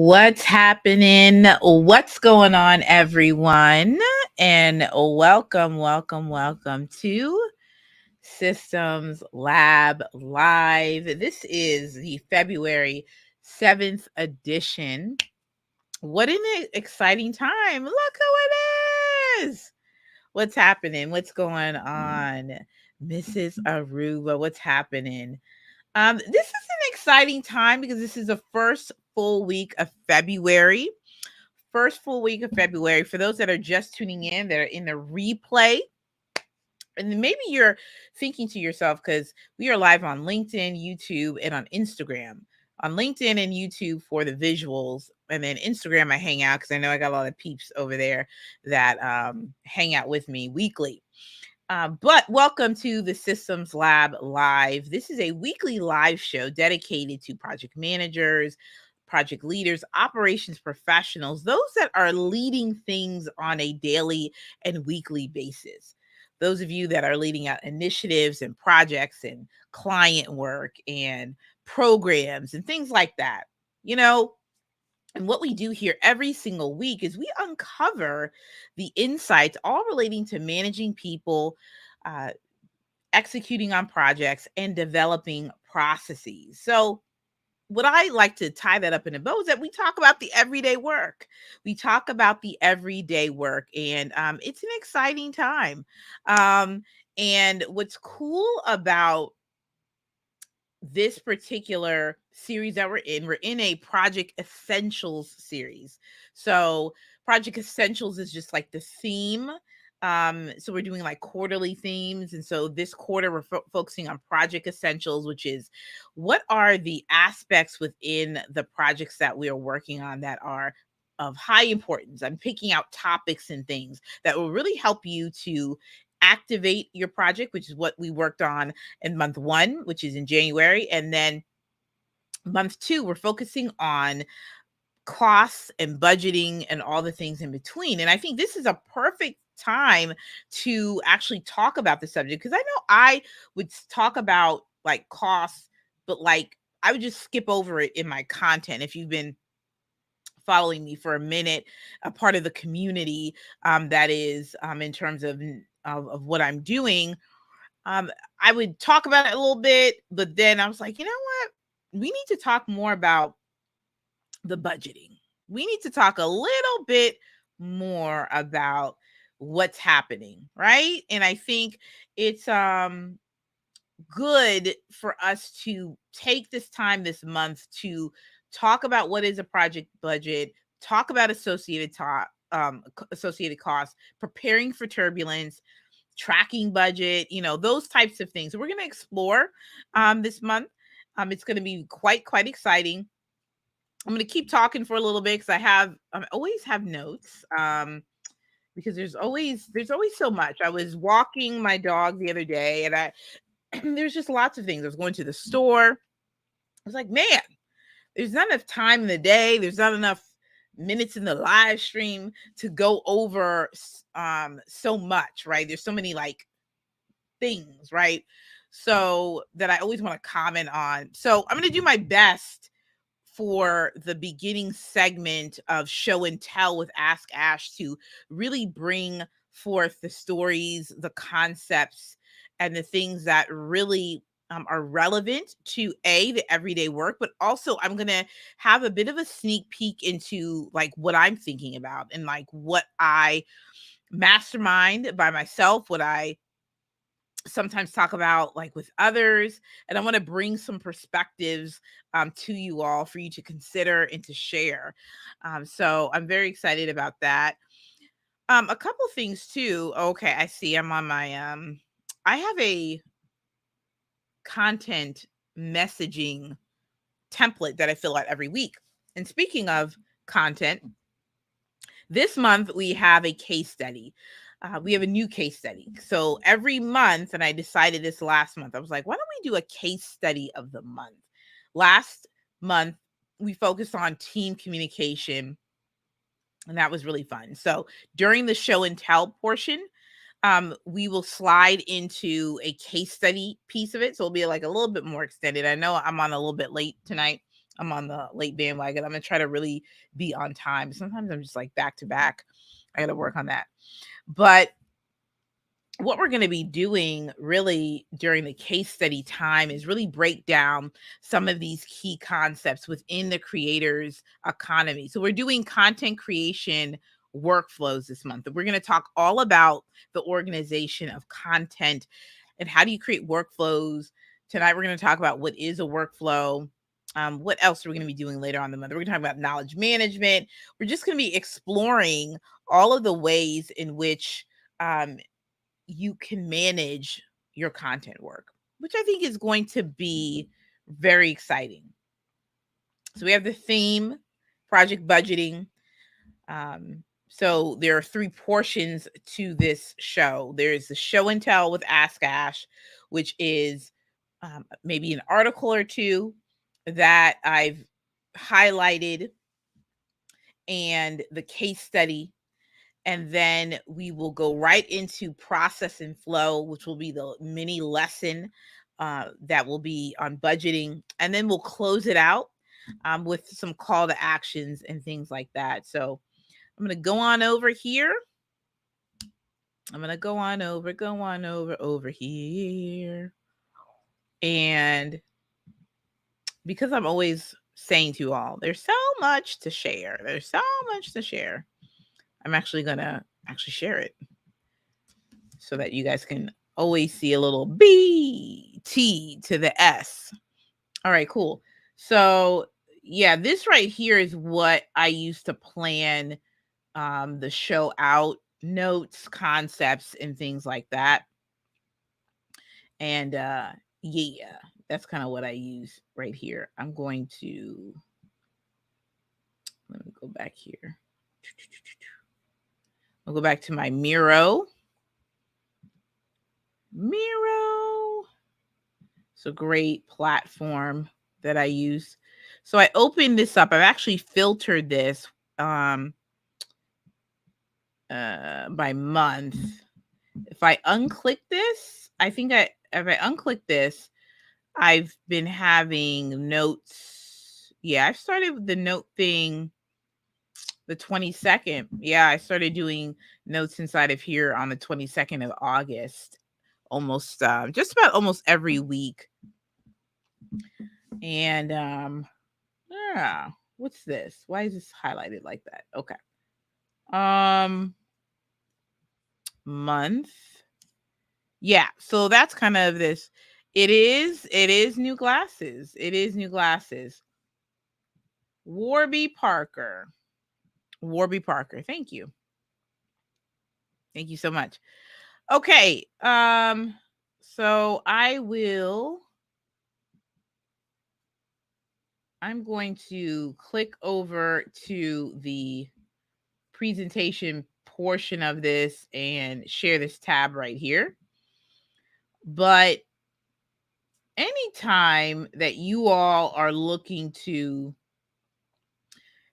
What's happening? What's going on, everyone? And welcome to Systems Lab Live. This is the February 7th edition. What an exciting time! Look who it is! What's happening? What's going on? Mrs. Aruba, what's happening? This is an exciting time because this is the first full week of February. First full week of February. For those that are just tuning in, that are in the replay, and maybe you're thinking to yourself, because we are live on LinkedIn, YouTube, and on Instagram. On LinkedIn and YouTube for the visuals, and then Instagram I hang out because I know I got a lot of peeps over there that hang out with me weekly. But welcome to the Systems Lab Live. This is a weekly live show dedicated to project managers, project leaders, operations professionals, those that are leading things on a daily and weekly basis. Those of you that are leading out initiatives and projects and client work and programs and things like that. You know, and what we do here every single week is we uncover the insights all relating to managing people, uh, executing on projects, and developing processes. So, what I like to tie that up in a bow is that we talk about the everyday work. We talk about the everyday work, and it's an exciting time. And what's cool about this particular series that we're in a project essentials series. So project essentials is just like the theme. So we're doing like quarterly themes, and so this quarter we're focusing on project essentials, which is what are the aspects within the projects that we are working on that are of high importance. I'm picking out topics and things that will really help you to activate your project, which is what we worked on in month one, which is in January. And then month two, we're focusing on costs and budgeting and all the things in between. And I think this is a perfect time to actually talk about the subject, because I know I would talk about like costs, but like I would just skip over it in my content. If you've been following me for a minute, a part of the community that is in terms of what I'm doing, um, I would talk about it a little bit, but then I was like, you know what? We need to talk more about the budgeting. We need to talk a little bit more about what's happening, right? And I think it's good for us to take this time this month to talk about what is a project budget, talk about associated costs, preparing for turbulence, tracking budget, those types of things. So we're going to explore this month. It's going to be quite exciting. I'm going to keep talking for a little bit because I always have notes. Because there's always so much. I was walking my dog the other day, and there's just lots of things. I was going to the store. I was like, man, there's not enough time in the day. There's not enough minutes in the live stream to go over so much, right? There's so many like things, right? So that I always want to comment on. So I'm going to do my best for the beginning segment of show and tell with Ask Ash to really bring forth the stories, the concepts, and the things that really are relevant to the everyday work, but also I'm going to have a bit of a sneak peek into like what I'm thinking about and like what I mastermind by myself, what I sometimes talk about like with others, and I want to bring some perspectives to you all for you to consider and to share. So I'm very excited about that. A couple things too. Okay, I see I'm on my I have a content messaging template that I fill out every week. And speaking of content, this month we have a case study. We have a new case study. So every month, and I decided this last month, I was like, why don't we do a case study of the month? Last month, we focused on team communication, and that was really fun. So during the show and tell portion, we will slide into a case study piece of it. So it'll be like a little bit more extended. I know I'm on a little bit late tonight. I'm on the late bandwagon. I'm going to try to really be on time. Sometimes I'm just like back to back. I got to work on that. But what we're going to be doing really during the case study time is really break down some of these key concepts within the creator's economy. So we're doing content creation workflows this month. And we're going to talk all about the organization of content and how do you create workflows. Tonight, we're going to talk about what is a workflow. What else are we going to be doing later on in the month? We're going to talk about knowledge management. We're just going to be exploring all of the ways in which you can manage your content work, which I think is going to be very exciting. So we have the theme, project budgeting. So there are 3 portions to this show. There's the show and tell with Ask Ash, which is maybe an article or 2 that I've highlighted, and the case study. And then we will go right into process and flow, which will be the mini lesson that will be on budgeting. And then we'll close it out with some call to actions and things like that. So I'm going to go on over here. I'm going to go on over here. And because I'm always saying to you all, there's so much to share. I'm actually going to share it so that you guys can always see a little B-T to the S. All right, cool. So yeah, this right here is what I use to plan the show out, notes, concepts, and things like that. And yeah, that's kind of what I use right here. I'm going to, let me go back here. I'll go back to my Miro. It's a great platform that I use. So I opened this up. I've actually filtered this by month. If I unclick this, if I unclick this, I've been having notes. Yeah, I started with the note thing the 22nd. Yeah, I started doing notes inside of here on the 22nd of August. Almost just about almost every week. And yeah, what's this? Why is this highlighted like that? Okay. Month. Yeah, so that's kind of this. It is new glasses. Warby Parker. Thank you. Thank you so much. Okay. So I'm going to click over to the presentation portion of this and share this tab right here. But anytime that you all are looking to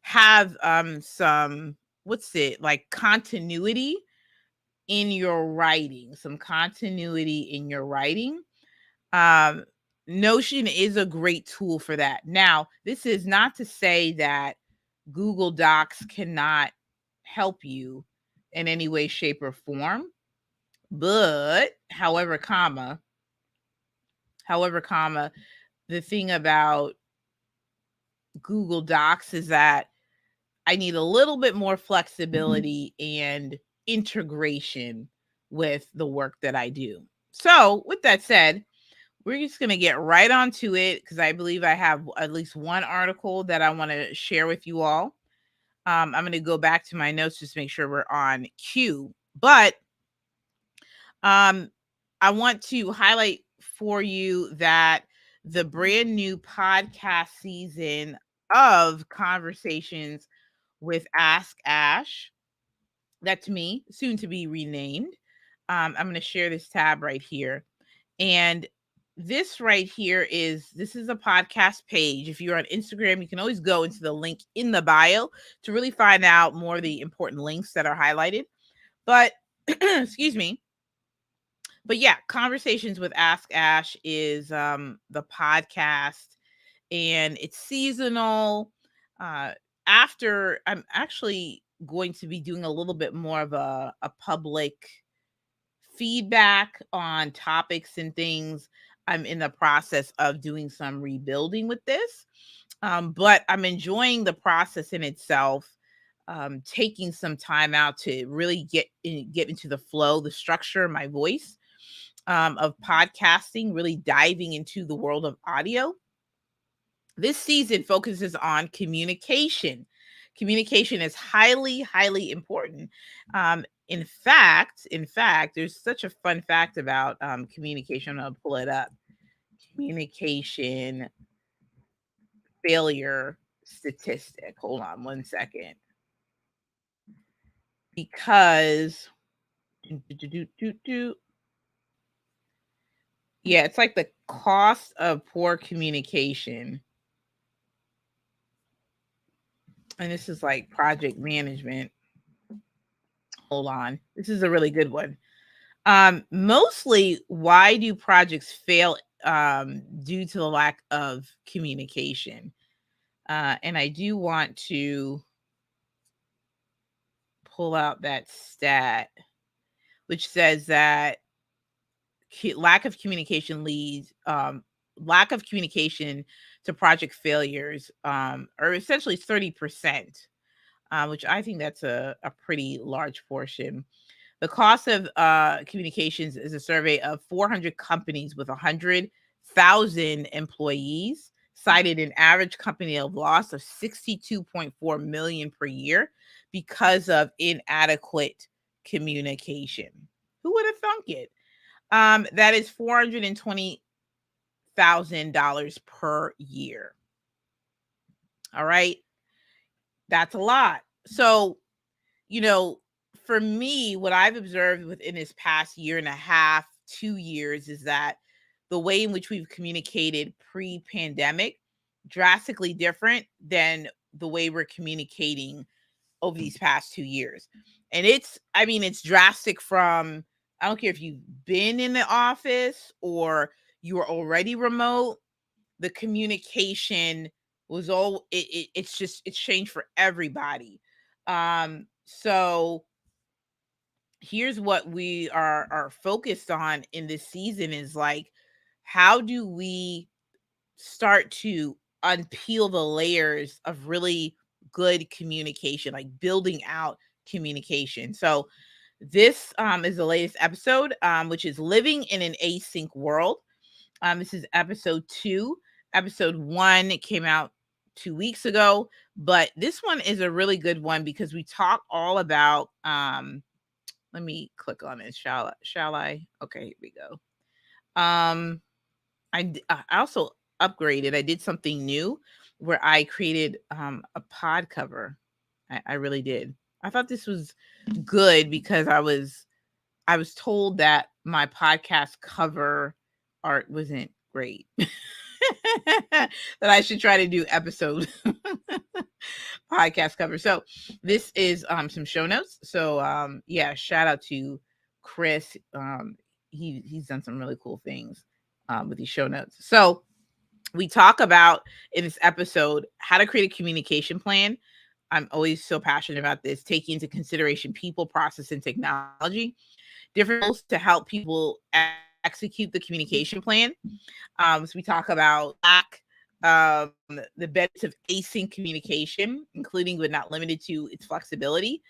have some, like continuity in your writing, Notion is a great tool for that. Now, this is not to say that Google Docs cannot help you in any way, shape, or form, but however, the thing about Google Docs is that I need a little bit more flexibility and integration with the work that I do. So with that said, we're just going to get right onto it because I believe I have at least one article that I want to share with you all. I'm going to go back to my notes just to make sure we're on cue. But I want to highlight for you that the brand new podcast season of Conversations with Ask Ash, that's me, soon to be renamed. I'm going to share this tab right here. And this right here this is a podcast page. If you're on Instagram, you can always go into the link in the bio to really find out more of the important links that are highlighted. But excuse me. But yeah, Conversations with Ask Ash is the podcast. and it's seasonal. Uh, After, I'm actually going to be doing a little bit more of a public feedback on topics and things. I'm in the process of doing some rebuilding with this, but I'm enjoying the process in itself. Taking some time out to really get into the flow, the structure of my voice, of podcasting, really diving into the world of audio. This season focuses on communication. Communication is highly, highly important. In fact, there's such a fun fact about communication. I'm gonna pull it up. Communication failure statistic. Hold on one second. Because yeah, it's like the cost of poor communication. And this is like project management. Hold on. This is a really good one. Mostly, why do projects fail due to the lack of communication? And I do want to pull out that stat, which says that lack of communication leads lack of communication to project failures, or essentially 30%, which I think that's a pretty large portion. The cost of communications is a survey of 400 companies with 100,000 employees, cited an average company of loss of 62.4 million per year because of inadequate communication. Who would have thunk it? That is $420,000 per year. All right. That's a lot. So, you know, for me, what I've observed within this past year and a half, 2 years, is that the way in which we've communicated pre-pandemic drastically different than the way we're communicating over these past 2 years. And I mean, it's drastic from, I don't care if you've been in the office or you were already remote, the communication was it's changed for everybody. So here's what we are focused on in this season is like, how do we start to unpeel the layers of really good communication, like building out communication. So this is the latest episode, which is living in an async world. This is episode 2. Episode 1 came out 2 weeks ago, but this one is a really good one because we talk all about let me click on it. Shall I? Okay, here we go. I also upgraded. I did something new where I created a pod cover. I really did. I thought this was good because I was told that my podcast cover art wasn't great. That I should try to do episode podcast cover. So this is some show notes. So yeah, shout out to Chris. He's done some really cool things with these show notes. So we talk about in this episode how to create a communication plan. I'm always so passionate about this, taking into consideration people, process, and technology. Different tools to help people execute the communication plan. So we talk about um, the benefits of async communication, including but not limited to its flexibility,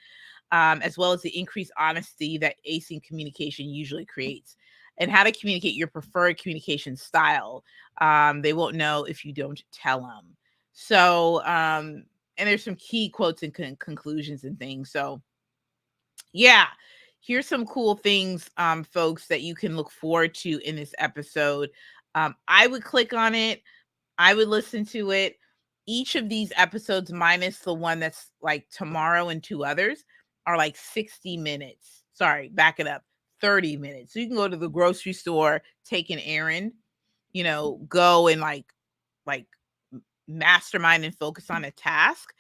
as well as the increased honesty that async communication usually creates, and how to communicate your preferred communication style. They won't know if you don't tell them. So, and there's some key quotes and conclusions and things. So, yeah, here's some cool things, folks, that you can look forward to in this episode. I would click on it. I would listen to it. Each of these episodes, minus the one that's like tomorrow and 2 others, are like 60 minutes. Sorry, back it up. 30 minutes. So you can go to the grocery store, take an errand, go and like mastermind and focus on a task,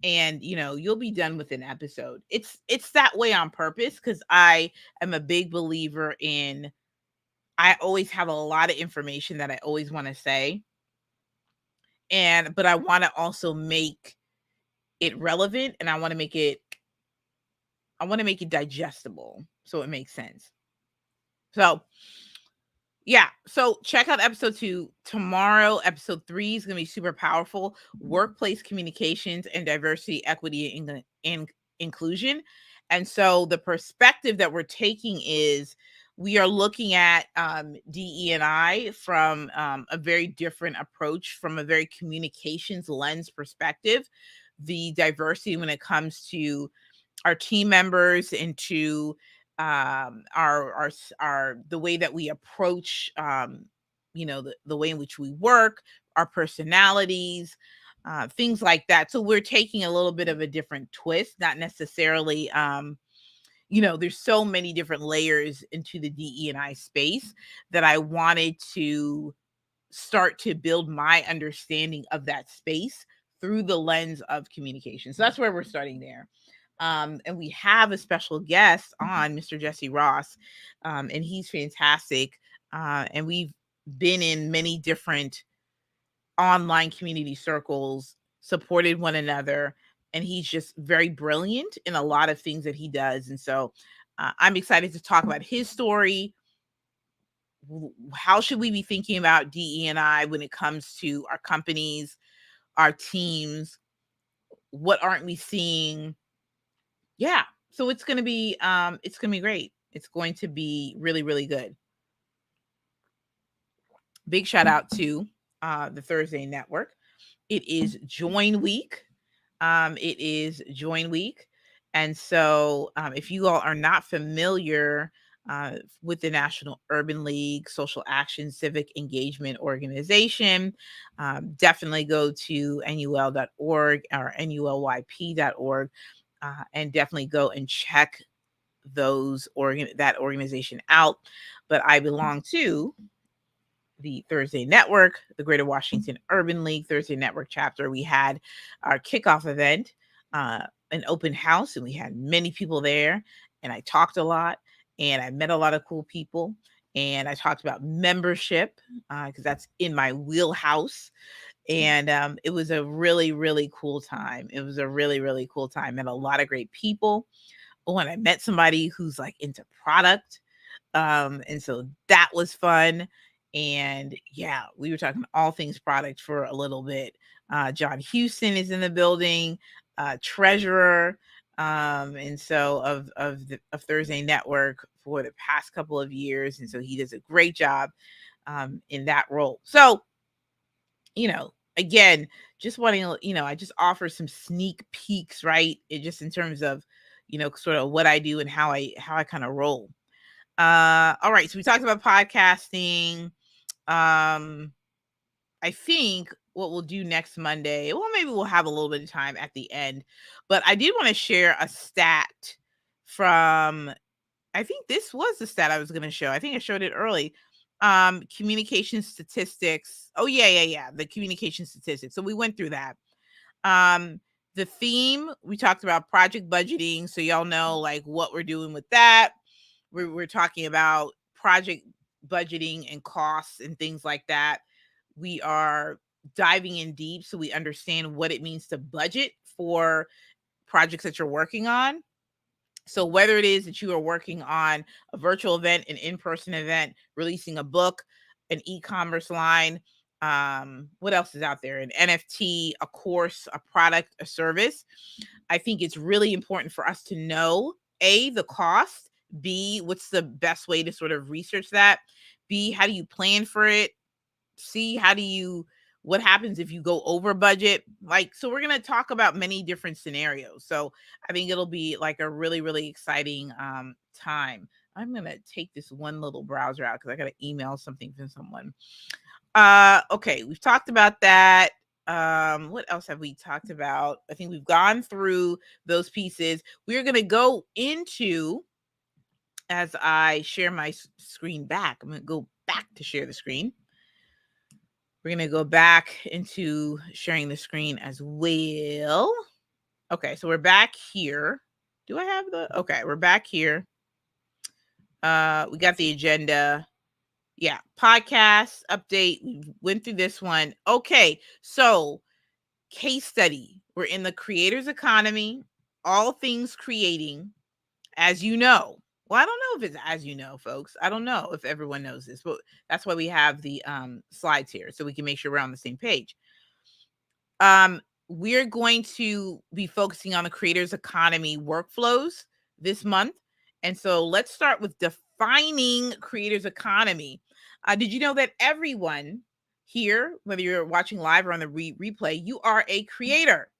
and you'll be done with an episode. It's that way on purpose because I am a big believer in, I always have a lot of information that I always want to say, but I want to also make it relevant, and I want to make it digestible so it makes sense. So yeah, so check out episode 2 tomorrow. Episode 3 is going to be super powerful: workplace communications and diversity, equity, and inclusion. And so the perspective that we're taking is we are looking at DE&I from a very different approach, from a very communications lens perspective. The diversity when it comes to our team members, into our the way that we approach the way in which we work, our personalities, things like that. So we're taking a little bit of a different twist, not necessarily there's so many different layers into the DE&I space that I wanted to start to build my understanding of that space through the lens of communication. So that's where we're starting there. And we have a special guest on, Mr. Jesse Ross, and he's fantastic. And we've been in many different online community circles, supported one another, and he's just very brilliant in a lot of things that he does. And so I'm excited to talk about his story. How should we be thinking about DE&I when it comes to our companies, our teams? What aren't we seeing? Yeah. So it's going to be great. It's going to be really, really good. Big shout out to the Thursday Network. It is Join Week. And so if you all are not familiar with the National Urban League Social Action Civic Engagement Organization, definitely go to nul.org or nulyp.org, and definitely go and check that organization out. But I belong to the Thursday Network, the Greater Washington Urban League Thursday Network chapter. We had our kickoff event, an open house, and we had many people there. And I talked a lot, and I met a lot of cool people. And I talked about membership because that's in my wheelhouse. And it was a really, really cool time. Met a lot of great people. Oh, and I met somebody who's like into product. And so that was fun. And yeah, we were talking all things product for a little bit. John Houston is in the building, treasurer, and so of Thursday Network for the past couple of years. And so he does a great job in that role. So, again, just wanting to, I just offer some sneak peeks, right? It just in terms of, sort of what I do and how I kind of roll. All right, so we talked about podcasting. I think what we'll do next Monday, well, maybe we'll have a little bit of time at the end, but I did want to share a stat from, I think this was the stat I was going to show. I think I showed it early. Communication statistics. Oh yeah. The communication statistics. So we went through that. The theme, we talked about project budgeting. So y'all know like what we're doing with that. We're talking about project budgeting and costs and things like that. We are diving in deep so we understand what it means to budget for projects that you're working on. So whether it is that you are working on a virtual event, an in-person event, releasing a book, an e-commerce line, what else is out there? An NFT, a course, a product, a service. I think it's really important for us to know, A, the cost, B, what's the best way to sort of research that, B, how do you plan for it, C, what happens if you go over budget? So we're going to talk about many different scenarios. So I think it'll be like a really, really exciting time. I'm going to take this one little browser out because I got to email something from someone. Okay, we've talked about that. What else have we talked about? I think we've gone through those pieces. We're going to go into, as I share my screen back, I'm going to go back to share the screen. We're going to go back into sharing the screen as well. Okay, so we're back here. Do I have okay, we're back here. We got the agenda. Yeah, podcast update. We went through this one. Okay, so case study. We're in the creators economy, all things creating, as you know. Well, I don't know if it's as you know, folks. I don't know if everyone knows this, but that's why we have the slides here so we can make sure we're on the same page. We're going to be focusing on the creators economy workflows this month. And so let's start with defining creators economy. Did you know that everyone here, whether you're watching live or on the replay, you are a creator?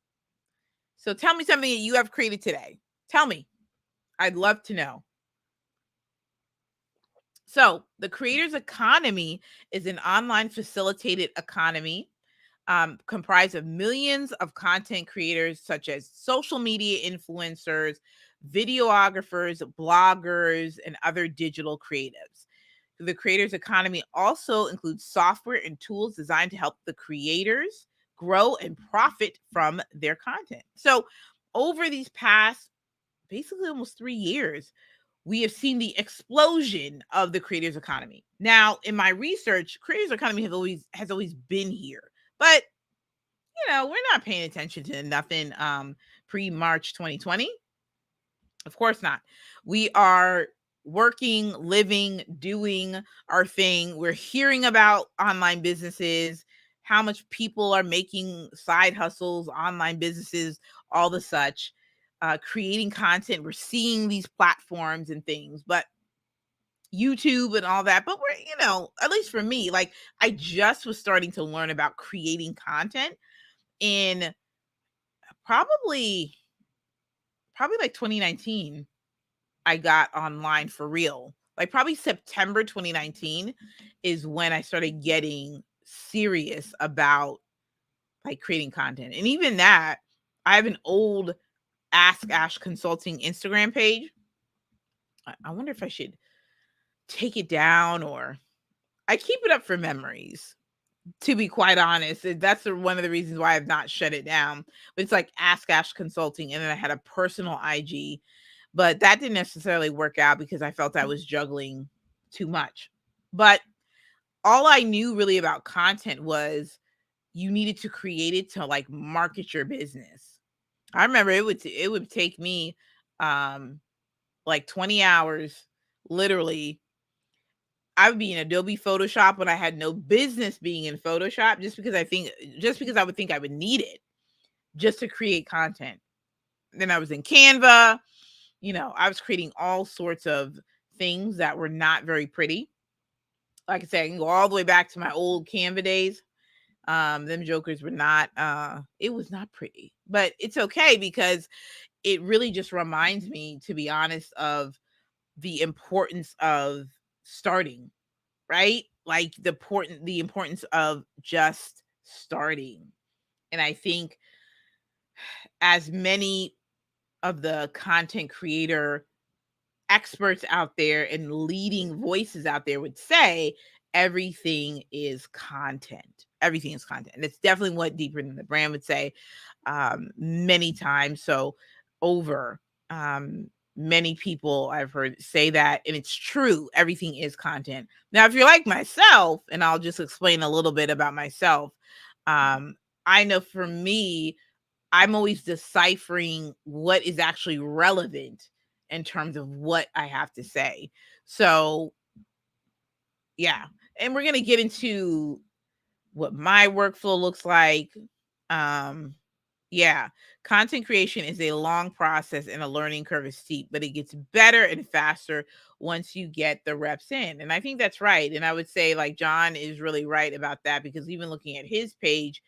So tell me something that you have created today. Tell me. I'd love to know. So the creators economy is an online facilitated economy comprised of millions of content creators such as social media influencers, videographers, bloggers, and other digital creatives. The creators economy also includes software and tools designed to help the creators grow and profit from their content. So over these past basically almost 3 years, we have seen the explosion of the creators economy. Now, in my research, creators economy has always been here. But we're not paying attention to nothing pre-March 2020. Of course not. We are working, living, doing our thing. We're hearing about online businesses, how much people are making side hustles, online businesses, all the such, creating content. We're seeing these platforms and things, but YouTube and all that. But we're, at least for me, like I just was starting to learn about creating content in probably like 2019. I got online for real. Like probably September 2019 is when I started getting serious about like creating content. And even that, I have an old Ask Ash Consulting Instagram page. I wonder if I should take it down, or I keep it up for memories, to be quite honest. That's one of the reasons why I've not shut it down. But it's like Ask Ash Consulting, and then I had a personal IG, but that didn't necessarily work out because I felt I was juggling too much. But all I knew really about content was you needed to create it to like market your business. I remember it would take me like 20 hours literally. I would be in Adobe Photoshop when I had no business being in Photoshop, just because I would think I would need it just to create content. Then I was in Canva. I was creating all sorts of things that were not very pretty. Like I said, I can go all the way back to my old Canva days. Them jokers were not it was not pretty. But it's okay because it really just reminds me, to be honest, of the importance of starting, right? Like the importance of just starting. And I think as many of the content creator experts out there and leading voices out there would say, everything is content. Everything is content. And it's definitely what Deeper Than the Brand would say many times. So over many people I've heard say that, and it's true. Everything is content. Now, if you're like myself, and I'll just explain a little bit about myself, I know for me, I'm always deciphering what is actually relevant in terms of what I have to say. So, yeah. And we're going to get into what my workflow looks like. Yeah. Content creation is a long process and a learning curve is steep, but it gets better and faster once you get the reps in. And I think that's right. And I would say like John is really right about that, because even looking at his page,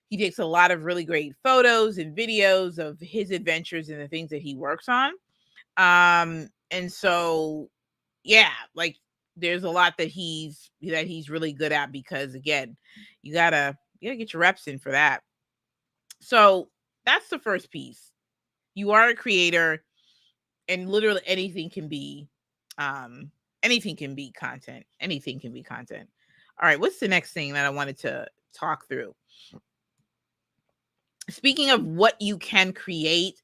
he takes a lot of really great photos and videos of his adventures and the things that he works on. And so yeah, like there's a lot that he's really good at, because again, you gotta get your reps in for that. So that's the first piece. You are a creator, and literally anything can be content. Anything can be content. All right, what's the next thing that I wanted to talk through? Speaking of what you can create,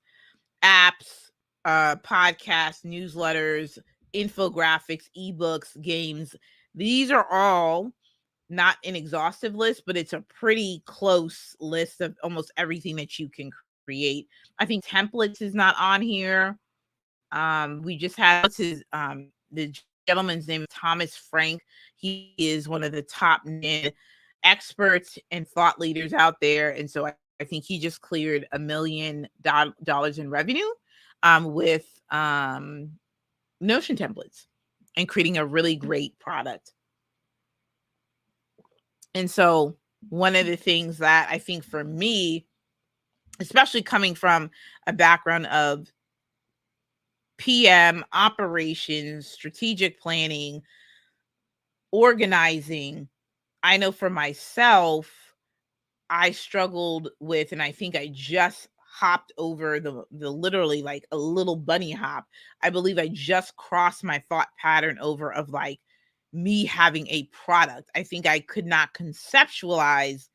apps, podcasts, newsletters, infographics, ebooks, games. These are all not an exhaustive list, but it's a pretty close list of almost everything that you can create. I think templates is not on here. We just had, what's his the gentleman's name, Thomas Frank. He is one of the top experts and thought leaders out there, and so I think he just cleared $1 million in revenue with Notion templates and creating a really great product. And so one of the things that I think for me, especially coming from a background of PM, operations, strategic planning, organizing, I know for myself, I struggled with, and I think I just hopped over the literally like a little bunny hop. I believe I just crossed my thought pattern over of like me having a product. I think I could not conceptualize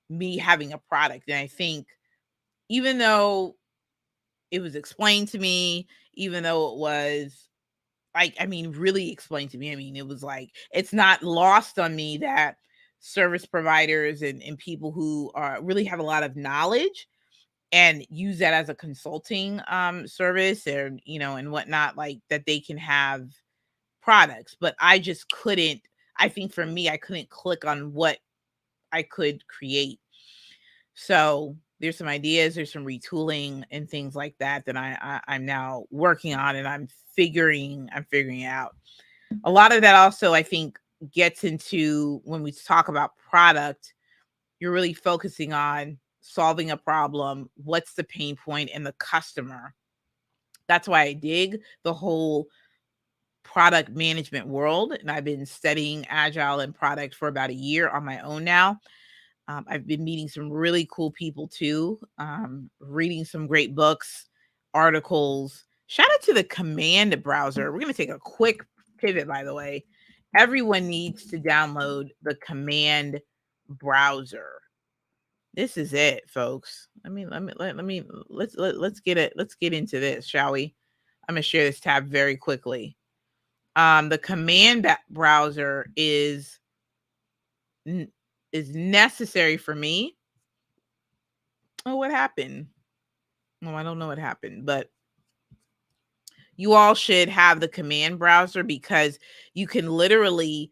me having a product. And I think even though it was explained to me, even though it was like, I mean, really explained to me, I mean, it was like, it's not lost on me that service providers and people who are really have a lot of knowledge and use that as a consulting service, or and whatnot, like that they can have products, but I just couldn't. I think for me, I couldn't click on what I could create. So there's some ideas, there's some retooling and things like that that I'm now working on, and I'm figuring out. A lot of that also, I think, gets into when we talk about product, you're really focusing on solving a problem, what's the pain point, and the customer. That's why I dig the whole product management world, and I've been studying agile and product for about a year on my own now. I've been meeting some really cool people too, reading some great books, articles. Shout out to the command browser. We're going to take a quick pivot, by the way. Everyone needs to download the command browser. This is it, folks. Let's get it. Let's get into this, shall we? I'm going to share this tab very quickly. The command browser is necessary for me. Oh, what happened? Oh, I don't know what happened, but you all should have the command browser, because you can literally,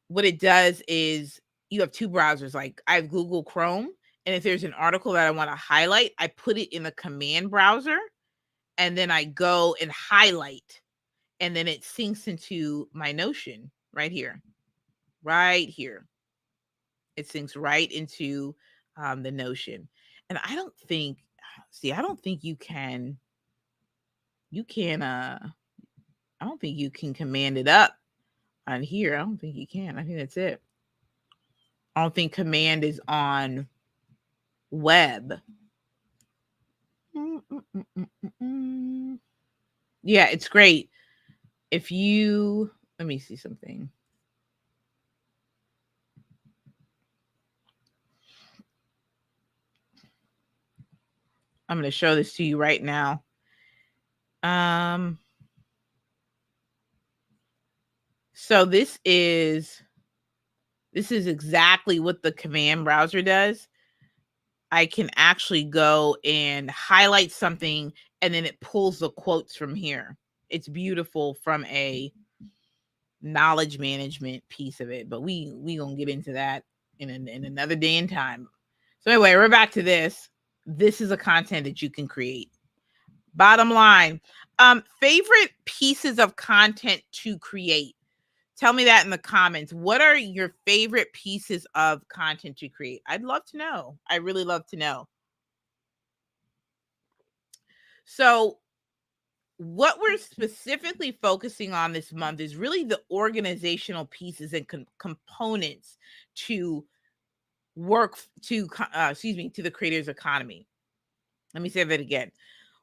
what it does is you have two browsers. Like I have Google Chrome, and if there's an article that I want to highlight, I put it in the command browser, and then I go and highlight, and then it syncs into my Notion right here. Right here. It syncs right into the Notion. And I don't think you can, I don't think you can command it up on here. I don't think you can. I think that's it. I don't think command is on web. Yeah, it's great. If you, let me see something. I'm going to show this to you right now. So this is exactly what the command browser does. I can actually go and highlight something, and then it pulls the quotes from here. It's beautiful from a knowledge management piece of it, but we gonna get into that in another day and time. So anyway, we're back to this. This is a content that you can create. Bottom line, favorite pieces of content to create. Tell me that in the comments. What are your favorite pieces of content to create? I'd love to know. I really love to know. So what we're specifically focusing on this month is really the organizational pieces and components to work to the creator's economy. Let me say that again.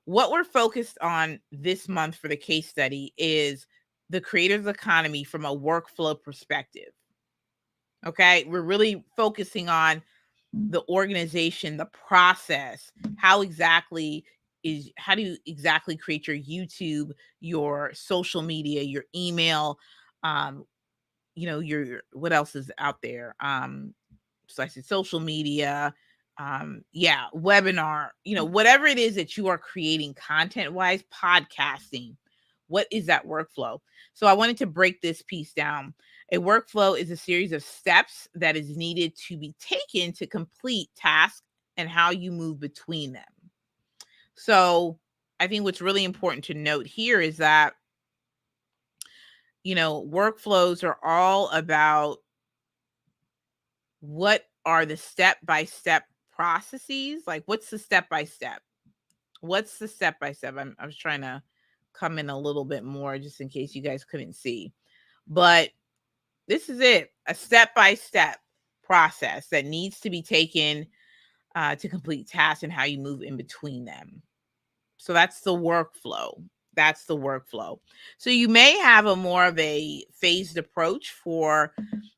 What we're focused on this month for the case study is the creator's economy from a workflow perspective. Okay, we're really focusing on the organization, the process, how do you exactly create your YouTube, your social media, your email, what else is out there? So I said social media, webinar, whatever it is that you are creating content wise, podcasting, what is that workflow? So I wanted to break this piece down. A workflow is a series of steps that is needed to be taken to complete tasks and how you move between them. So I think what's really important to note here is that, workflows are all about what are the step-by-step processes? Like, what's the step-by-step? What's the step-by-step? I was trying to come in a little bit more just in case you guys couldn't see. But this is it, a step-by-step process that needs to be taken to complete tasks and how you move in between them. So that's the workflow. That's the workflow. So you may have a more of a phased approach for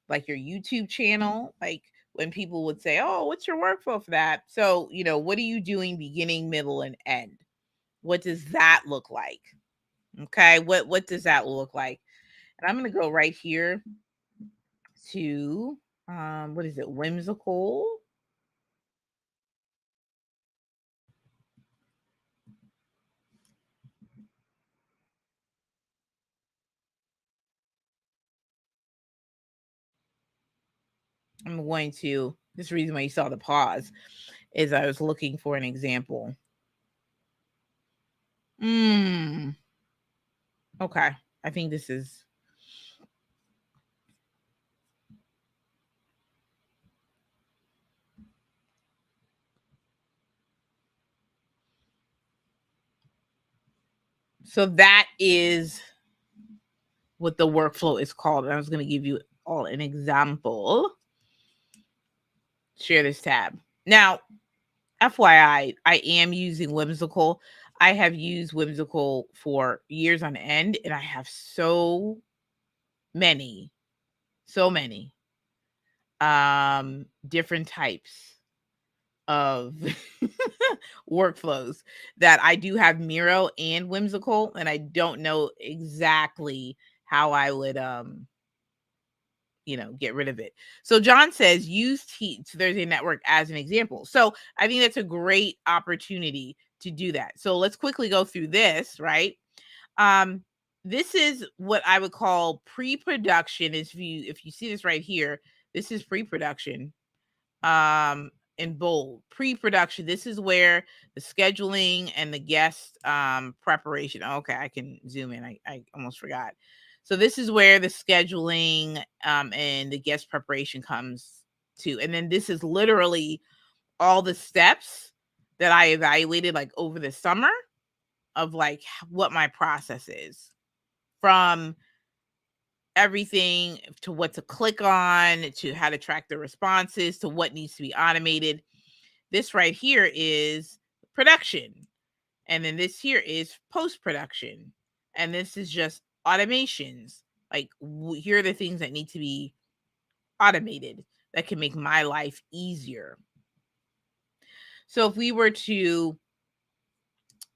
like your YouTube channel, like when people would say, "Oh, what's your workflow for that?" So, what are you doing beginning, middle, and end? What does that look like? Okay, what does that look like? And I'm going to go right here to what is it? Whimsical. I'm going to, this reason why you saw the pause is I was looking for an example. Okay. I think this is, so that is what the workflow is called. And I was going to give you all an example. Share this tab. Now, FYI, I am using Whimsical. I have used Whimsical for years on end, and I have so many different types of workflows that I do have Miro and Whimsical, and I don't know exactly how I would get rid of it. So John says use Thursday Network as an example. So I think that's a great opportunity to do that. So let's quickly go through this, right? This is what I would call pre-production. If you see this right here, this is pre-production. In bold, pre-production. This is where the scheduling and the guest preparation. Okay, I can zoom in. I almost forgot. So this is where the scheduling and the guest preparation comes to. And then this is literally all the steps that I evaluated like over the summer of like what my process is, from everything to what to click on, to how to track the responses, to what needs to be automated. This right here is production. And then this here is post-production. And this is just automations. Like here are the things that need to be automated that can make my life easier. So if we were to,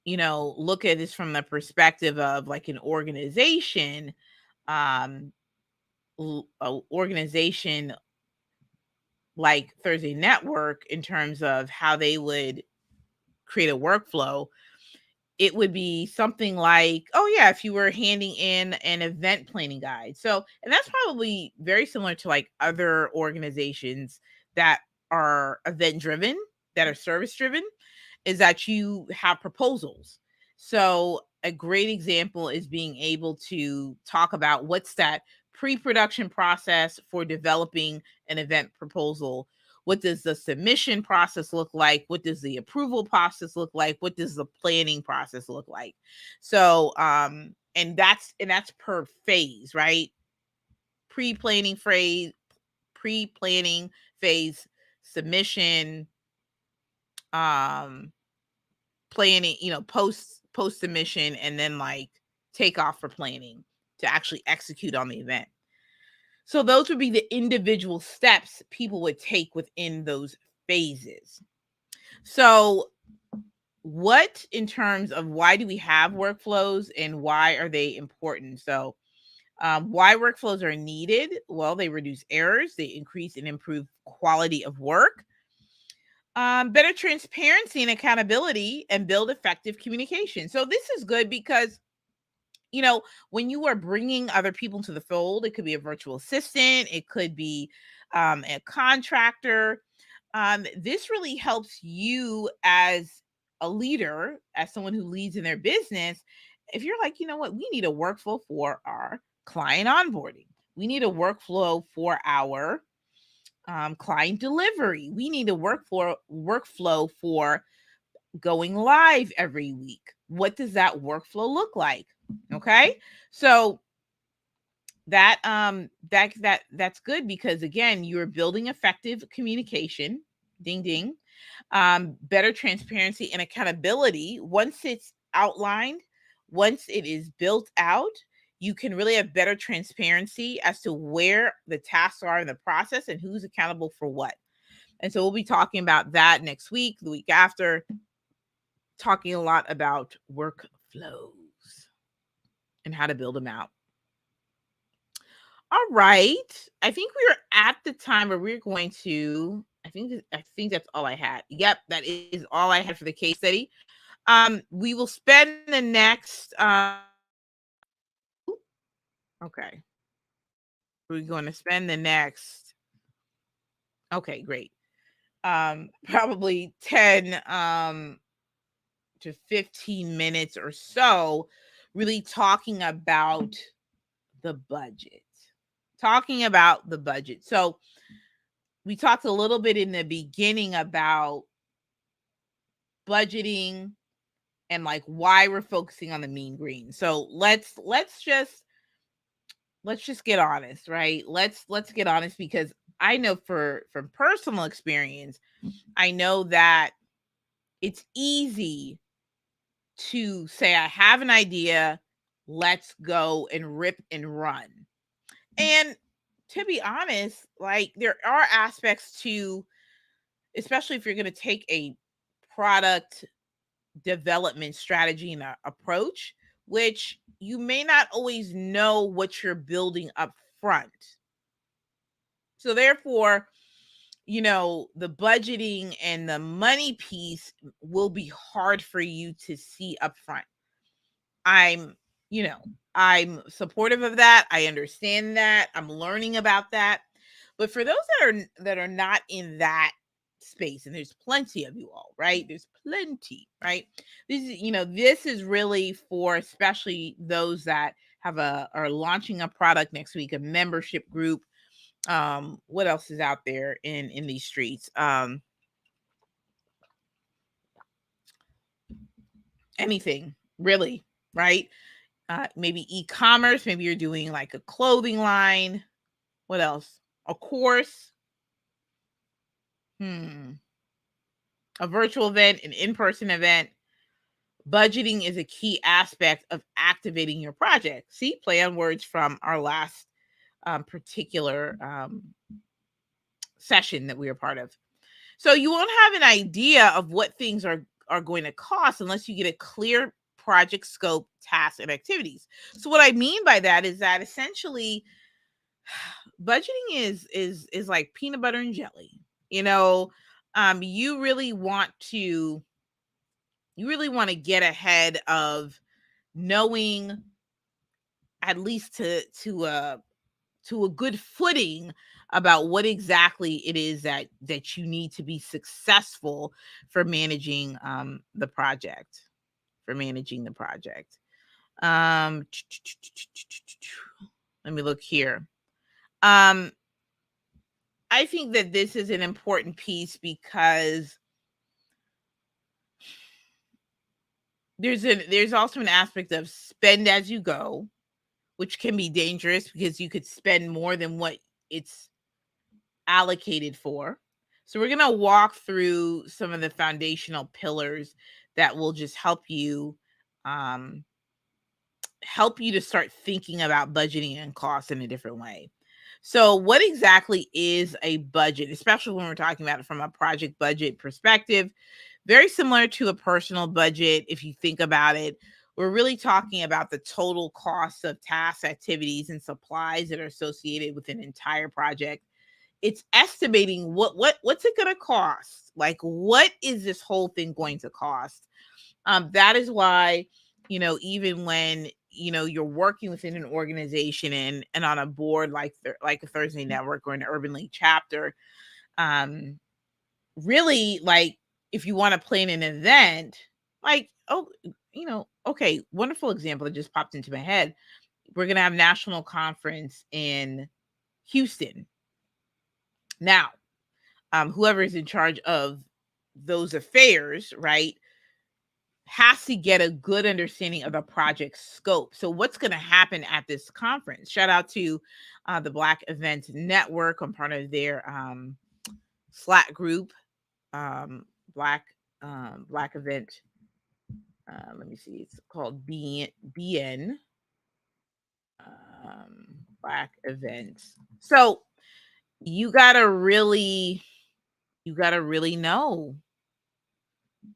look at this from the perspective of like an organization, organization like Thursday Network, in terms of how they would create a workflow, it would be something like, oh yeah, if you were handing in an event planning guide. So, and that's probably very similar to like other organizations that are event driven, that are service driven, is that you have proposals. So a great example is being able to talk about what's that pre-production process for developing an event proposal. What does the submission process look like? What does the approval process look like? What does the planning process look like? So and that's per phase, right? Pre-planning phase, submission, planning, post submission, and then like takeoff for planning to actually execute on the event. So those would be the individual steps people would take within those phases. So what, in terms of why do we have workflows and why are they important? So Why workflows are needed? Well, they reduce errors, they increase and improve quality of work, better transparency and accountability, and build effective communication. So this is good because when you are bringing other people into the fold, it could be a virtual assistant, it could be a contractor. This really helps you as a leader, as someone who leads in their business. If you're like, you know what, we need a workflow for our client onboarding, we need a workflow for our client delivery, we need a workflow for going live every week. What does that workflow look like? Okay. So that's good because again, you're building effective communication. Ding ding. Better transparency and accountability. Once it's outlined, once it is built out, you can really have better transparency as to where the tasks are in the process and who's accountable for what. And so we'll be talking about that next week, the week after, talking a lot about workflows and how to build them out. All right. I think we are at the time where we're going to, I think that's all I had. Yep, that is all I had for the case study. We will spend the next okay. We're going to spend the next okay, great. Probably 10 to 15 minutes or so really talking about the budget. Talking about the budget. So we talked a little bit in the beginning about budgeting and like why we're focusing on the mean green. So let's just get honest, right? Let's get honest because I know from personal experience, I know that it's easy to say I have an idea, let's go and rip and run. And to be honest, like there are aspects to, especially if you're going to take a product development strategy and approach, which you may not always know what you're building up front. So therefore, the budgeting and the money piece will be hard for you to see up front. I'm supportive of that. I understand that. I'm learning about that. But for those that are not in that space, and there's plenty of you all, right? There's plenty, right? This is really for especially those that are launching a product next week, a membership group. What else is out there in these streets? Anything really, right? Maybe e-commerce, maybe you're doing like a clothing line. What else? A course. A virtual event, an in-person event. Budgeting is a key aspect of activating your project. See, play on words from our last particular session that we were part of. So you won't have an idea of what things are going to cost unless you get a clear project scope, tasks, and activities. So what I mean by that is that essentially budgeting is like peanut butter and jelly. You really want to get ahead of knowing, at least to a good footing, about what exactly it is that you need to be successful for managing the project. Let me look here. I think that this is an important piece because there's also an aspect of spend as you go, which can be dangerous because you could spend more than what it's allocated for. So we're going to walk through some of the foundational pillars that will just help you to start thinking about budgeting and costs in a different way. So what exactly is a budget, especially when we're talking about it from a project budget perspective? Very similar to a personal budget if you think about it. we're really talking about the total cost of tasks, activities, and supplies that are associated with an entire project. It's estimating what's it going to cost? Like, what is this whole thing going to cost? That is why, even when you're working within an organization and on a board like a Thursday Network or an Urban League chapter, really, like, if you want to plan an event, like, okay, wonderful example that just popped into my head. We're gonna have national conference in Houston. Now, whoever is in charge of those affairs, right, has to get a good understanding of the project scope. So what's going to happen at this conference? Shout out to the Black Event Network. I'm part of their Slack group, Black Event. Let me see. It's called BN Black Events. So you gotta really know.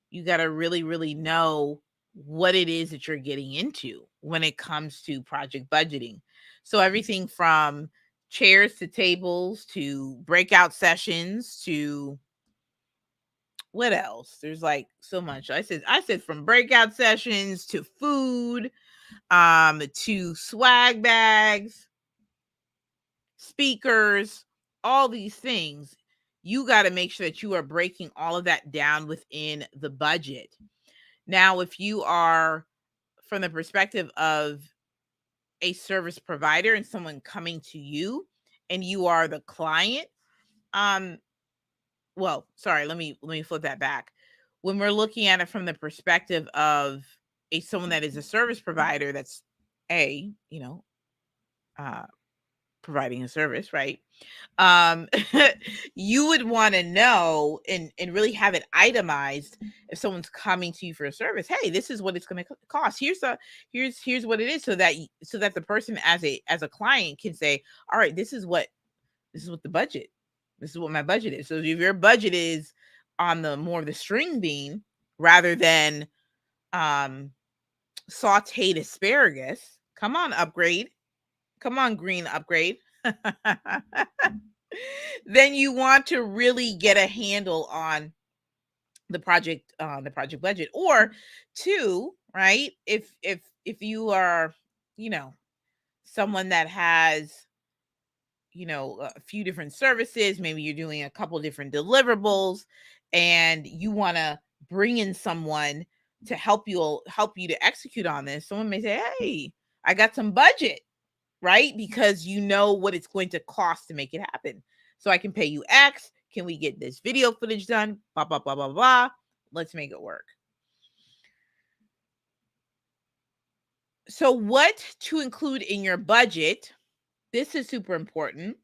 You gotta really know what it is that you're getting into when it comes to project budgeting. So everything from chairs to tables to breakout sessions to what else? There's like so much. I said from breakout sessions to food, to swag bags, speakers, all these things. You got to make sure that you are breaking all of that down within the budget. Now, if you are from the perspective of a service provider and someone coming to you and you are the client, well, sorry, let me flip that back. When we're looking at it from the perspective of someone that is a service provider, that's a, uh providing a service, right? um you would want to know and really have it itemized. If someone's coming to you for a service, hey, this is what it's going to cost. Here's what it is, so that the person as a client can say, all right, this is what the budget this is what my budget is. So if your budget is on the more of the string bean rather than um sauteed asparagus, come on, upgrade. Come on, green upgrade. Then you want to really get a handle on the project budget. Or two, right? If you are, you know, someone that has, a few different services, maybe you're doing a couple different deliverables and you want to bring in someone to help you to execute on this. Someone may say, "Hey, I got some budget." Right? Because you know what it's going to cost to make it happen. So I can pay you X. Can we get this video footage done? Blah, blah, blah, blah, blah. Let's make it work. So, what to include in your budget? This is super important.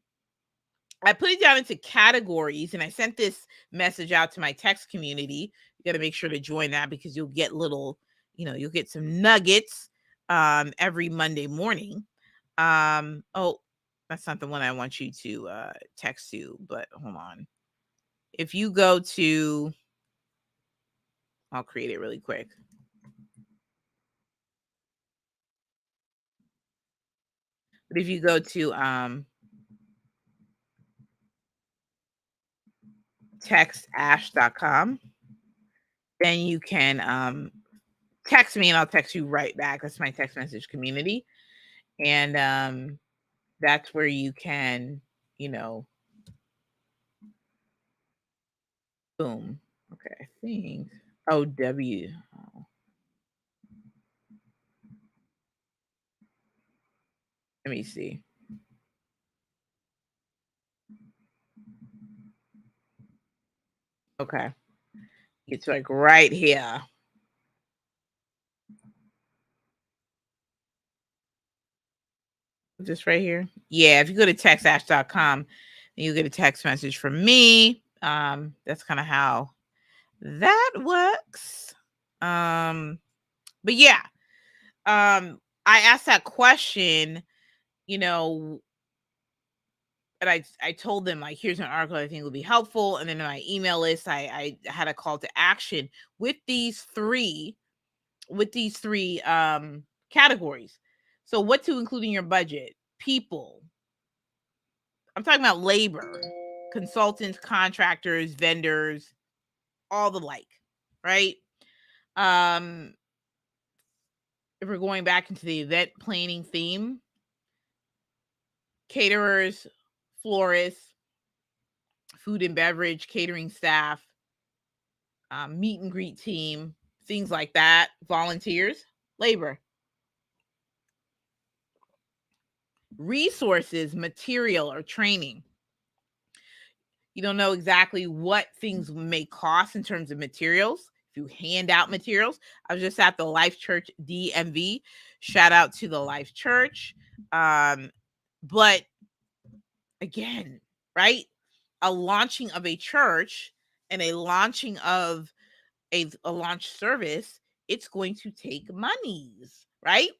I put it down into categories and I sent this message out to my text community. You got to make sure to join that because you'll get you'll get some nuggets every Monday morning. Oh, that's not the one I want you to text to, but hold on. If you go to, I'll create it really quick. But if you go to textash.com, then you can text me and I'll text you right back. That's my text message community. And that's where you can, you know, boom. Okay, I think OW. Oh, let me see. Okay. It's like right here. Just right here. Yeah, if you go to textash.com, you get a text message from me. That's kind of how that works. But yeah, I asked that question, you know, and I told them, like, here's an article I think will be helpful. And then in my email list, I had a call to action with these three with these three categories. So what to include in your budget? People. I'm talking about labor, consultants, contractors, vendors, all the like, right? Um, if we're going back into the event planning theme, caterers, florists, food and beverage, catering staff, meet and greet team, things like that, volunteers, labor. Resources, material, or training. You don't know exactly what things may cost in terms of materials. If you hand out materials, I was just at the Life Church DMV. Shout out to the Life Church. But again, right? A launching of a church and a launching of a launch service, it's going to take monies, right?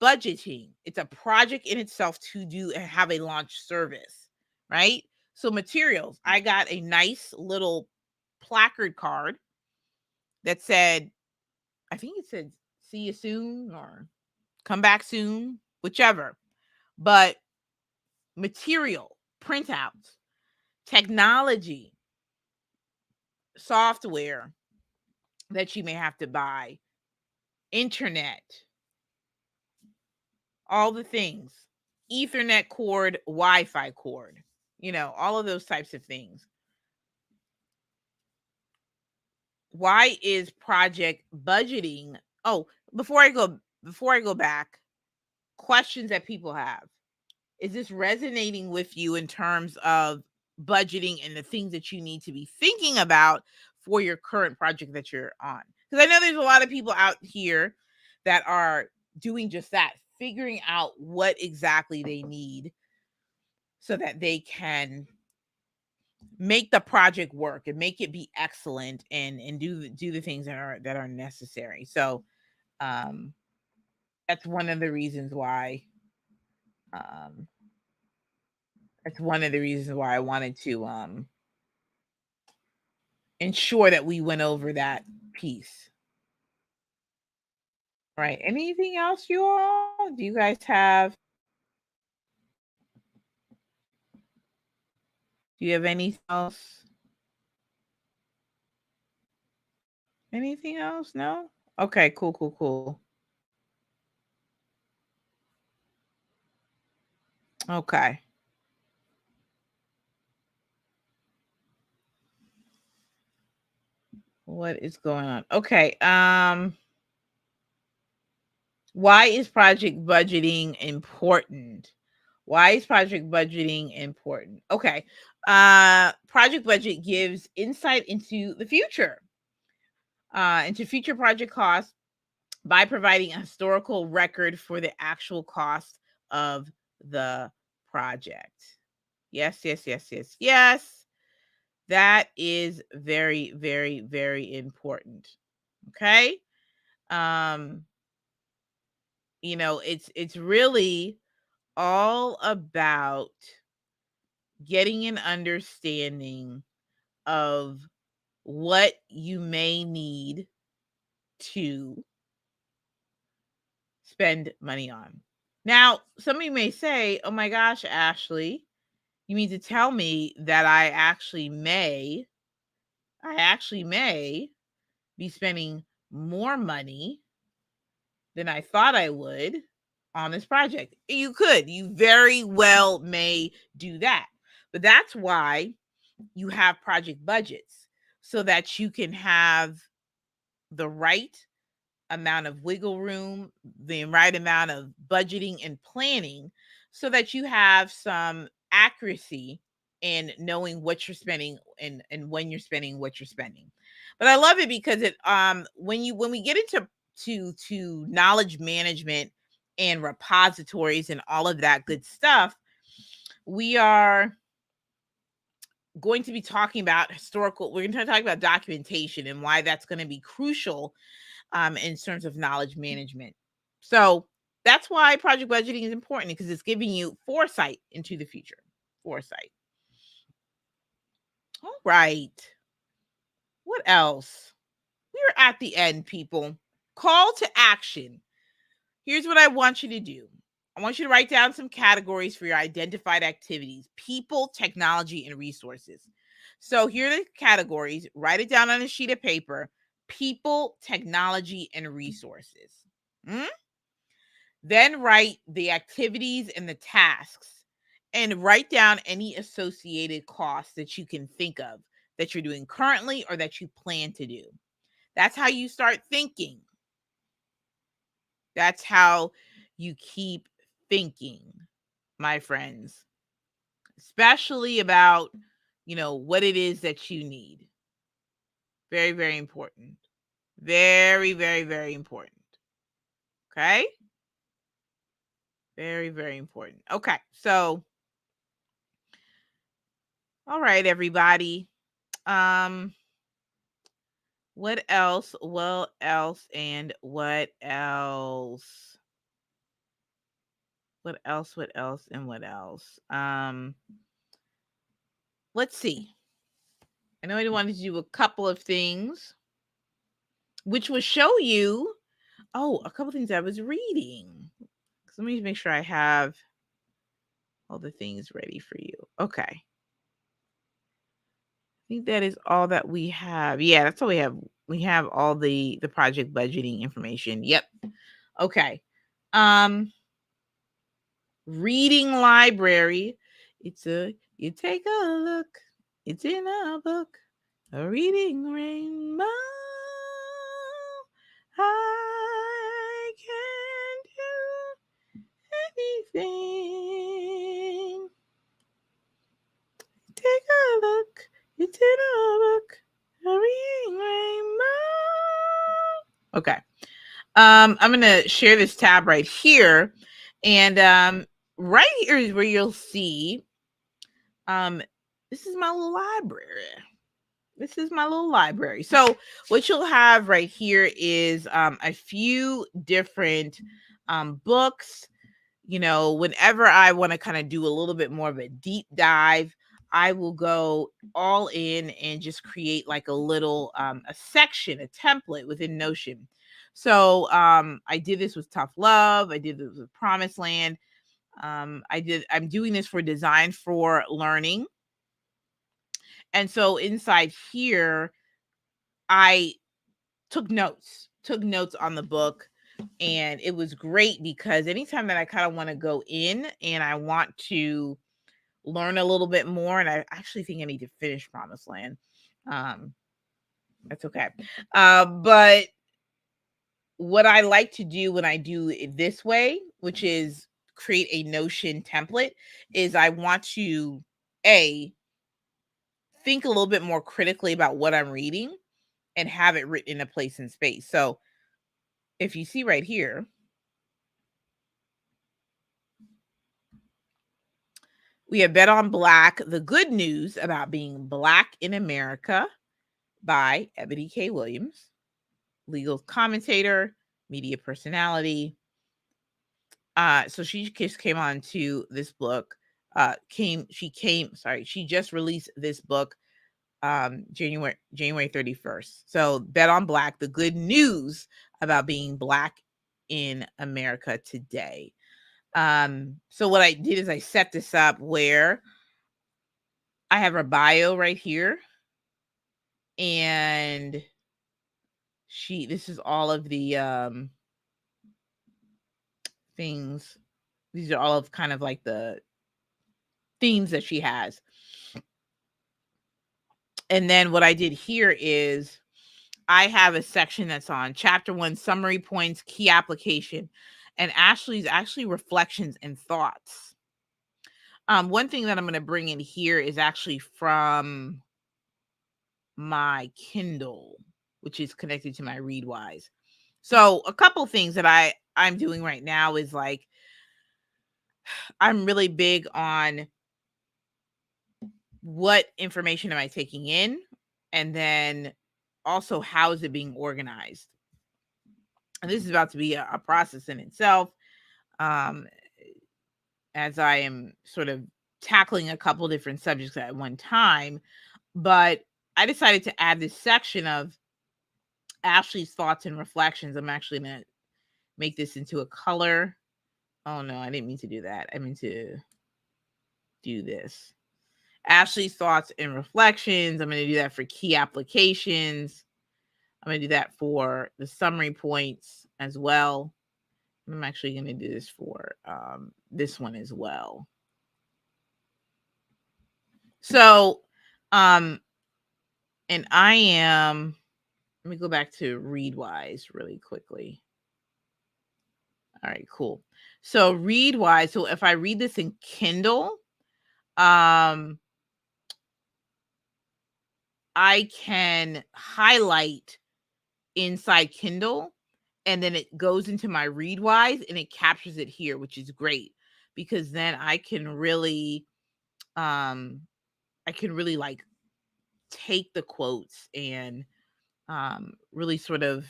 Budgeting. It's a project in itself to do and have a launch service, right? So materials. I got a nice little placard card that said, I think it said see you soon or come back soon, whichever. But material, printouts, technology, software that you may have to buy, internet, all the things, Ethernet cord, Wi-Fi cord, all of those types of things. Why is project budgeting? Oh, before I go back, questions that people have. Is this resonating with you in terms of budgeting and the things that you need to be thinking about for your current project that you're on? Because I know there's a lot of people out here that are doing just that, figuring out what exactly they need so that they can make the project work and make it be excellent and do the things that are necessary. So that's one of the reasons why um I wanted to ensure that we went over that piece. Right. Anything else, you all? Do you guys have do you have anything else? Anything else? No? Okay, cool. Okay. What is going on? Okay. Why is project budgeting important? Why is project budgeting important? Okay. Project budget gives insight into the future, into future project costs by providing a historical record for the actual cost of the project. Yes. That is very, very, very important. Okay. Um, it's really all about getting an understanding of what you may need to spend money on. Now, some of you may say, oh my gosh, Ashley, you mean to tell me that I actually may be spending more money than I thought I would on this project. You very well may do that. But that's why you have project budgets so that you can have the right amount of wiggle room, the right amount of budgeting and planning so that you have some accuracy in knowing what you're spending and when you're spending what you're spending. But I love it because it when we get into to knowledge management and repositories and all of that good stuff, we are going to be talking about we're going to talk about documentation and why that's going to be crucial in terms of knowledge management. So that's why project budgeting is important because it's giving you foresight into the future. Foresight. All right. What else? We're at the end, people. Call to action. Here's what I want you to do. I want you to write down some categories for your identified activities: people, technology, and resources. So here are the categories. Write it down on a sheet of paper: people, technology, and resources. Hmm? Then write the activities and the tasks, and write down any associated costs that you can think of that you're doing currently or that you plan to do. That's how you start thinking. That's how you keep thinking, my friends, especially about, what it is that you need. Very, very important. Very, very, very important. Okay? Very, very important. Okay. So, all right, everybody. Um, what else? What else? And what else? What else? What else? And what else? Let's see. I know I wanted to do a couple of things, which will show you, a couple things I was reading. So let me make sure I have all the things ready for you. Okay. I think that is all that we have. Yeah, that's all we have. We have all the project budgeting information. Yep. Okay. Reading library. You take a look. It's in a book. A reading rainbow. I can do anything. Take a look. It's in a book. A reading rainbow. Okay. I'm gonna share this tab right here, and right here is where you'll see. This is my little library. This is my little library. So what you'll have right here is a few different books. Whenever I want to kind of do a little bit more of a deep dive, I will go all in and just create like a little a section, a template within Notion. So I did this with Tough Love. I did this with Promised Land. I'm doing this for Design for Learning. And so inside here, I took notes on the book, and it was great because anytime that I kind of want to go in and I want to learn a little bit more, and I actually think I need to finish Promised Land. That's okay. But what I like to do when I do it this way, which is create a Notion template, is I want to think a little bit more critically about what I'm reading and have it written in a place and space. So if you see right here, we have Bet on Black, The Good News About Being Black in America by Ebony K. Williams, legal commentator, media personality. So she just came on to this book. She just released this book January 31st. So Bet on Black, The Good News About Being Black in America Today. So what I did is I set this up where I have her bio right here, and this is all of the things. These are all of kind of like the themes that she has. And then what I did here is I have a section that's on chapter 1, summary points, key application, and Ashley's actually reflections and thoughts. One thing that I'm going to bring in here is actually from my Kindle, which is connected to my Readwise. So a couple things that I'm doing right now is like, I'm really big on what information am I taking in, and then also how is it being organized. And this is about to be a process in itself, as I am sort of tackling a couple different subjects at one time. But I decided to add this section of Ashley's thoughts and reflections. I'm actually going to make this into a color. Oh no, I didn't mean to do that. I mean to do this. Ashley's thoughts and reflections. I'm going to do that for key applications. I'm going to do that for the summary points as well. I'm actually going to do this for this one as well. So, and I am, let me go back to Readwise really quickly. All right, cool. So Readwise, so if I read this in Kindle, I can highlight inside Kindle, and then it goes into my Readwise and it captures it here, which is great because then I can really like take the quotes and really sort of,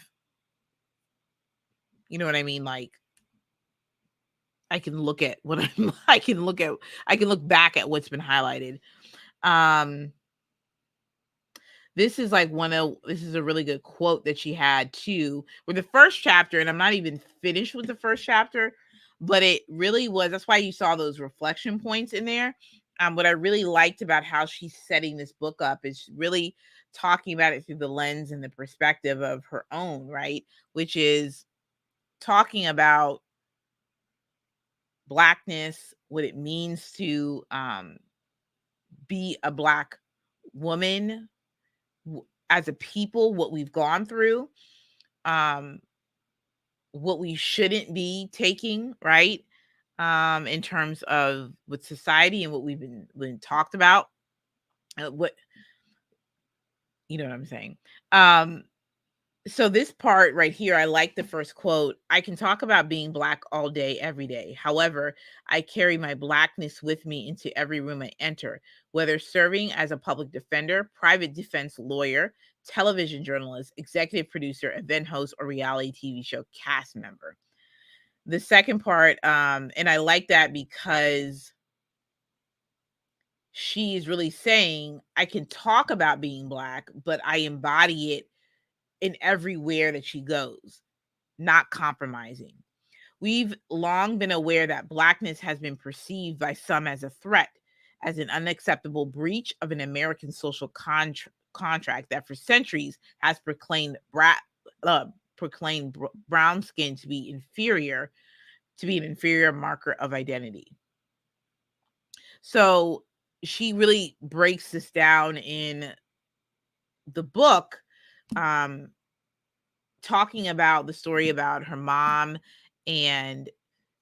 you know what I mean, like I can look at what I can look back at what's been highlighted. This is a really good quote that she had too, with the first chapter, and I'm not even finished with the first chapter, but it really was, that's why you saw those reflection points in there. What I really liked about how she's setting this book up is really talking about it through the lens and the perspective of her own, right? Which is talking about Blackness, what it means to be a Black woman as a people, what we've gone through, what we shouldn't be taking, right? In terms of with society and what we've been talked about, what, you know what I'm saying. So this part right here, I like the first quote. I can talk about being Black all day, every day. However, I carry my Blackness with me into every room I enter, whether serving as a public defender, private defense lawyer, television journalist, executive producer, event host, or reality TV show cast member. The second part, and I like that because she's really saying, I can talk about being Black, but I embody it in everywhere that she goes, not compromising. We've long been aware that Blackness has been perceived by some as a threat, as an unacceptable breach of an American social contract that for centuries has proclaimed brown skin to be inferior, to be an inferior marker of identity. So she really breaks this down in the book, talking about the story about her mom and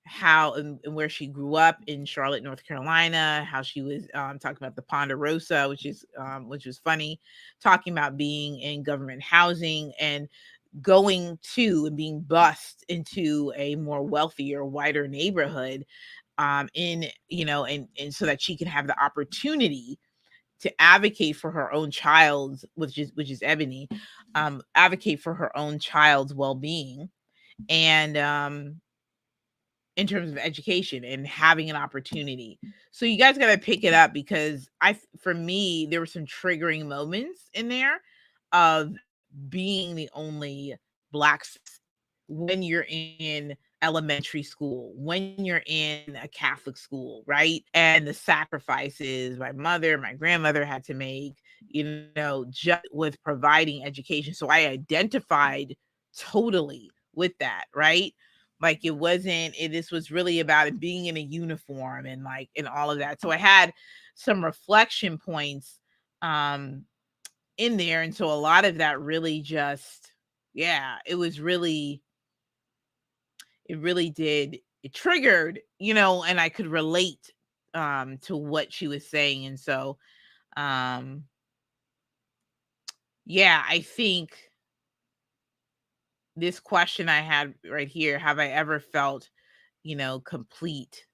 how and where she grew up in Charlotte, North Carolina, how she was talking about the Ponderosa, which was funny, talking about being in government housing and going to and being bused into a more wealthier, whiter neighborhood, in, you know, and so that she can have the opportunity to advocate for her own child's, which is Ebony, advocate for her own child's well-being, and in terms of education and having an opportunity. So you guys got to pick it up because for me, there were some triggering moments in there of being the only Black when you're in elementary school, when you're in a Catholic school, right? And the sacrifices my mother, my grandmother had to make, you know, just with providing education. So I identified totally with that, right? Like this was really about it being in a uniform and like and all of that. So I had some reflection points in there. And so a lot of that really just, yeah, it really did, it triggered, you know, and I could relate to what she was saying. And so yeah, I think this question I had right here, have I ever felt, you know, complete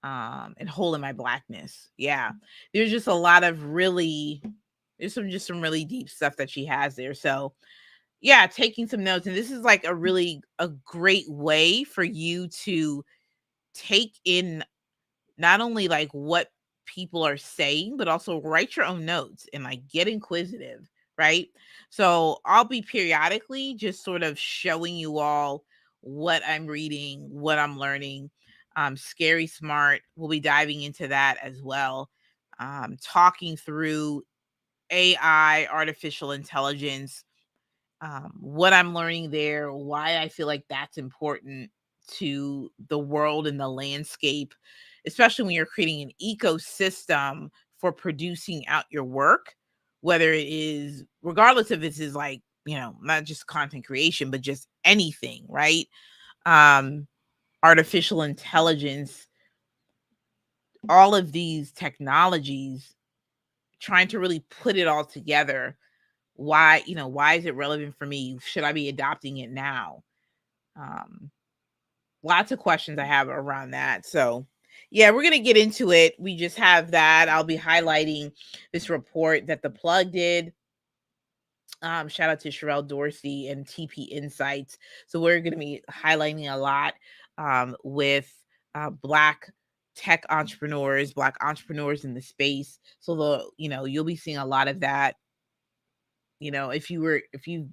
and whole in my Blackness? Yeah. There's just a lot of really, there's some really deep stuff that she has there. So yeah, taking some notes. And this is like a great way for you to take in not only like what people are saying, but also write your own notes and like get inquisitive, right? So I'll be periodically just sort of showing you all what I'm reading, what I'm learning. Scary Smart, we'll be diving into that as well. Talking through AI, artificial intelligence, what I'm learning there, why I feel like that's important to the world and the landscape, especially when you're creating an ecosystem for producing out your work, whether it is, regardless if this is like, not just content creation, but just anything, right? Um, Artificial intelligence, all of these technologies, trying to really put it all together. Why is it relevant for me? Should I be adopting it now? Um, Lots of questions I have around that. So, yeah, we're going to get into it. We just have that. I'll be highlighting this report that the plug did. Shout out to Sherelle Dorsey and TP Insights. So, we're going to be highlighting a lot with Black tech entrepreneurs, Black entrepreneurs in the space. So, you'll be seeing a lot of that. If you've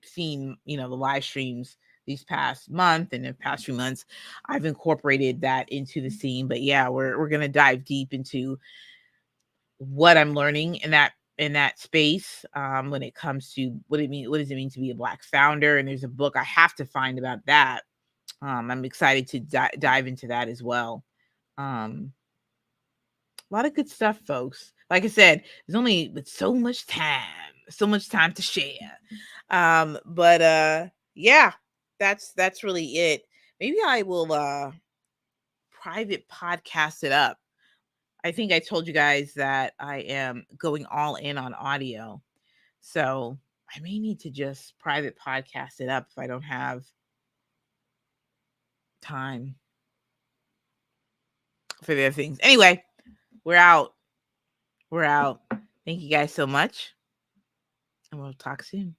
seen, the live streams these past month and the past few months, I've incorporated that into the scene. But yeah, we're gonna dive deep into what I'm learning in that space, when it comes to what does it mean to be a Black founder. And there's a book I have to find about that. I'm excited to dive into that as well. A lot of good stuff, folks. Like I said, there's only so much time to share. But yeah, that's really it. Maybe I will private podcast it up. I think I told you guys that I am going all in on audio. So I may need to just private podcast it up if I don't have time for the other things. Anyway, we're out. We're out. Thank you guys so much. And we'll talk soon.